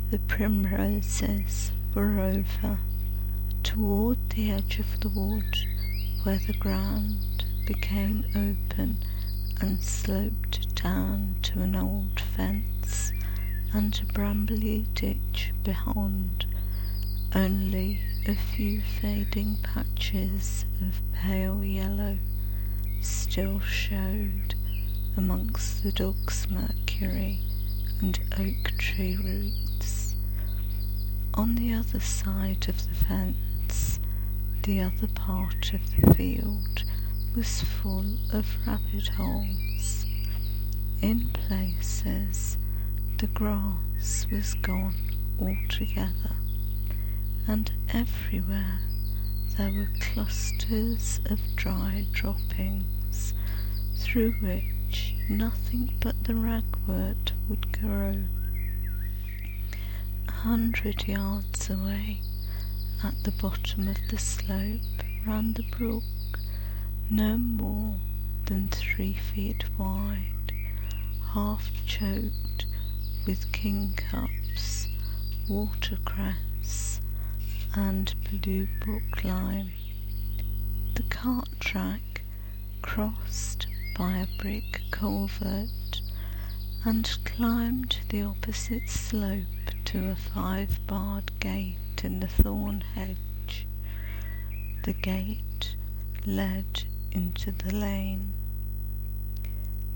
The primroses were over, toward the edge of the wood, where the ground became open and sloped down to an old fence and a brambly ditch beyond. Only a few fading patches of pale yellow still showed amongst the dog's mercury and oak tree roots. On the other side of the fence, the other part of the field was full of rabbit holes. In places, the grass was gone altogether, and everywhere there were clusters of dry droppings through which nothing but the ragwort would grow. 100 yards away, at the bottom of the slope, ran the brook, no more than 3 feet wide, half choked with kingcups, watercress, and blue brook lime. The cart track crossed by a brick culvert and climbed the opposite slope to a 5-barred gate in the thorn hedge. The gate led into the lane.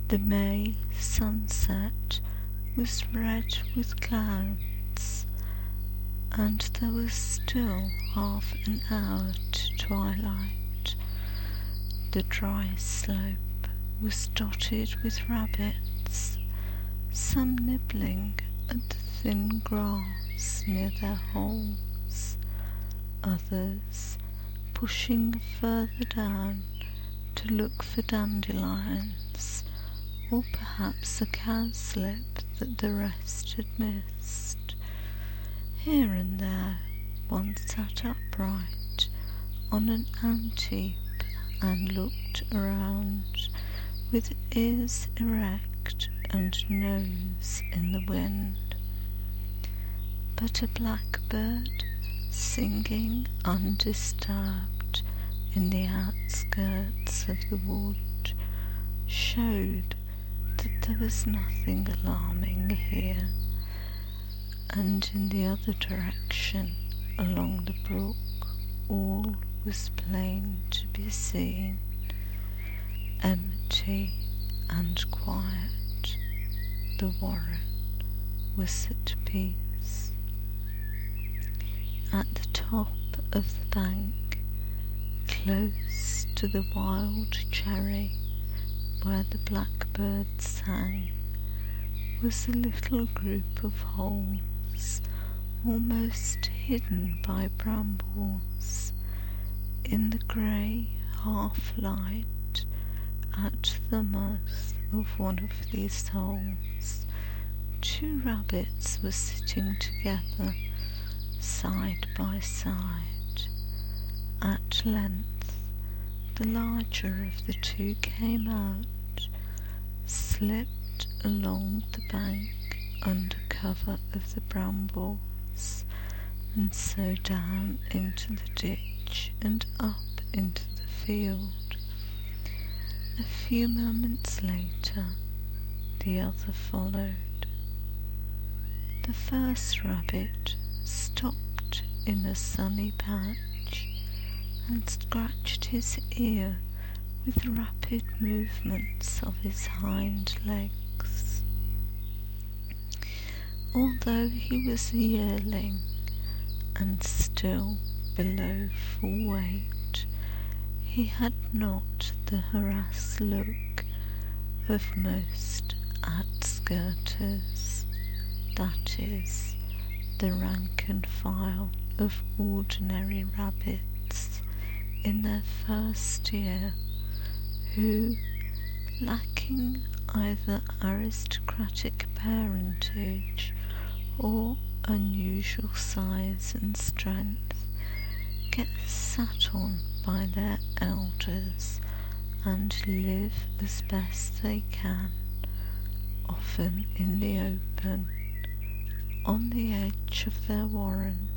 The May sunset was red with clouds, and there was still half an hour to twilight. The dry slope was dotted with rabbits, some nibbling at the thin grass near their holes, others pushing further down to look for dandelions, or perhaps a cowslip that the rest had missed. Here and there one sat upright on an ant heap and looked around, with ears erect and nose in the wind. But a blackbird, singing undisturbed in the outskirts of the wood, showed that there was nothing alarming here, and in the other direction, along the brook, all was plain to be seen, empty and quiet. The warren was at peace. At the top of the bank, close to the wild cherry where the blackbird sang, was a little group of holes, almost hidden by brambles. In the grey half-light at the mouth of one of these holes, 2 rabbits were sitting together, side by side. At length, the larger of the 2 came out, slipped along the bank under cover of the brambles, and so down into the ditch and up into the field. A few moments later, the other followed. The first rabbit stopped in a sunny patch and scratched his ear with rapid movements of his hind legs. Although he was a yearling and still below full weight, he had not the harassed look of most outskirters, that is, the rank and file of ordinary rabbits in their first year, who, lacking either aristocratic parentage or unusual size and strength, get sat on by their elders and live as best they can, often in the open, on the edge of their warren.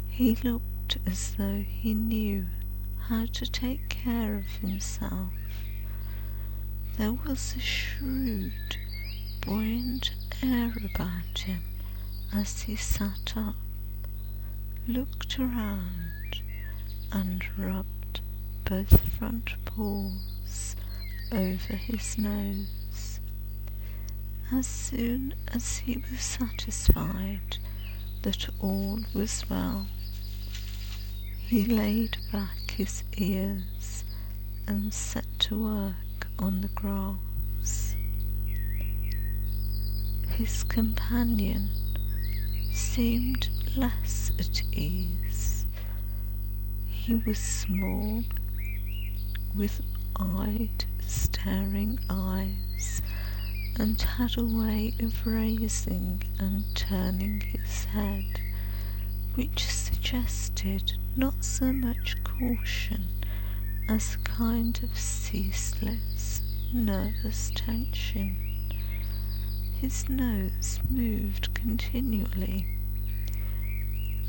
He looked as though he knew how to take care of himself. There was a shrewd, buoyant air about him as he sat up, looked around, and rubbed both front paws over his nose. As soon as he was satisfied that all was well, he laid back his ears and set to work on the grass. His companion seemed less at ease. He was small, with wide, staring eyes, and had a way of raising and turning his head, which suggested not so much caution as a kind of ceaseless, nervous tension. His nose moved continually,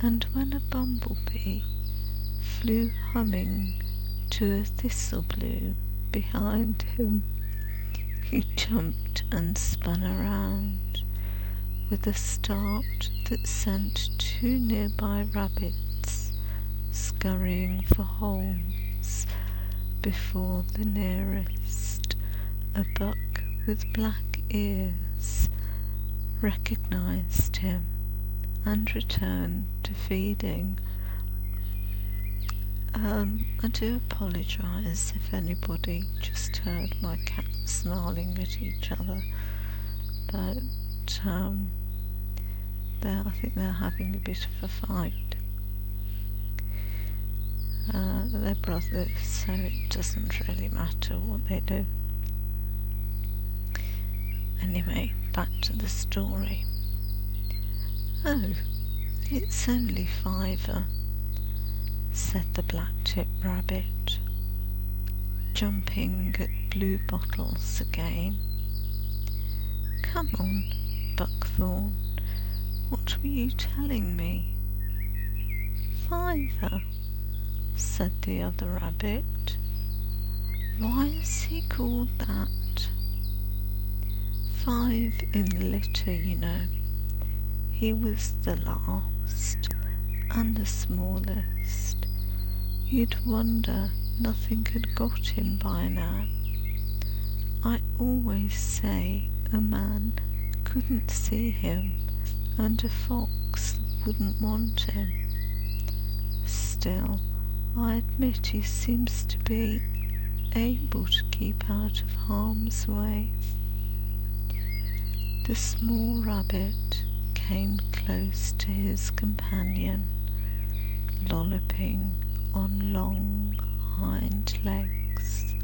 and when a bumblebee flew humming to a thistle bloom behind him, he jumped and spun around with a start that sent 2 nearby rabbits scurrying for holes before the nearest. A buck with black ears recognized him and returned to feeding. I do apologise if anybody just heard my cats snarling at each other, but I think they're having a bit of a fight. They're brothers, so it doesn't really matter what they do. Anyway, back to the story. Oh, it's only Fiver, said the black-tipped rabbit, jumping at blue bottles again. Come on, Buckthorn, what were you telling me? Fiver, said the other rabbit. Why is he called that? 5 in the litter, you know. He was the last and the smallest. You'd wonder nothing had got him by now. I always say a man couldn't see him and a fox wouldn't want him. Still, I admit he seems to be able to keep out of harm's way. The small rabbit came close to his companion, lolloping on long hind legs.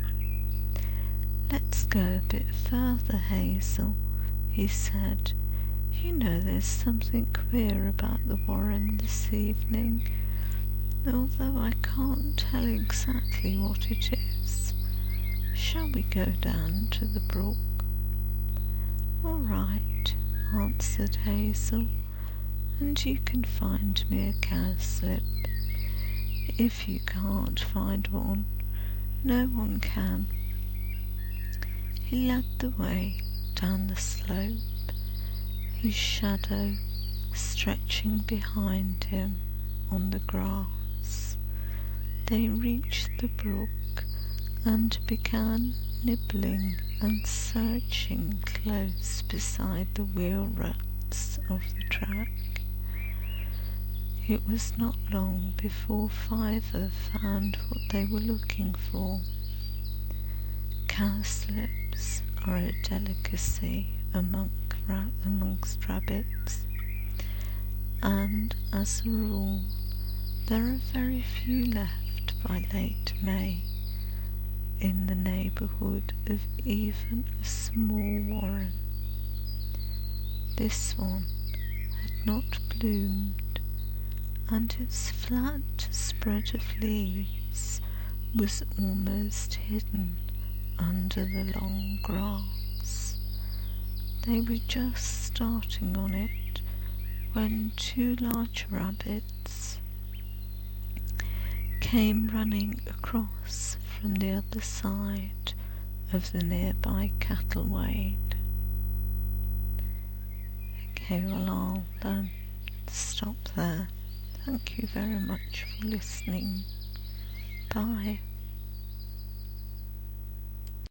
Let's go a bit further, Hazel, he said. You know there's something queer about the warren this evening, although I can't tell exactly what it is. Shall we go down to the brook? All right, answered Hazel, and you can find me a cowslip. If you can't find one, no one can. He led the way down the slope, his shadow stretching behind him on the grass. They reached the brook and began nibbling and searching close beside the wheel ruts of the track. It was not long before Fiver found what they were looking for. Cowslips are a delicacy amongst rabbits, and as a rule there are very few left by late May in the neighbourhood of even a small warren. This one had not bloomed, and its flat spread of leaves was almost hidden under the long grass. They were just starting on it when two large rabbits came running across from the other side of the nearby cattle wade. Okay, well, I'll stop there. Thank you very much for listening. Bye.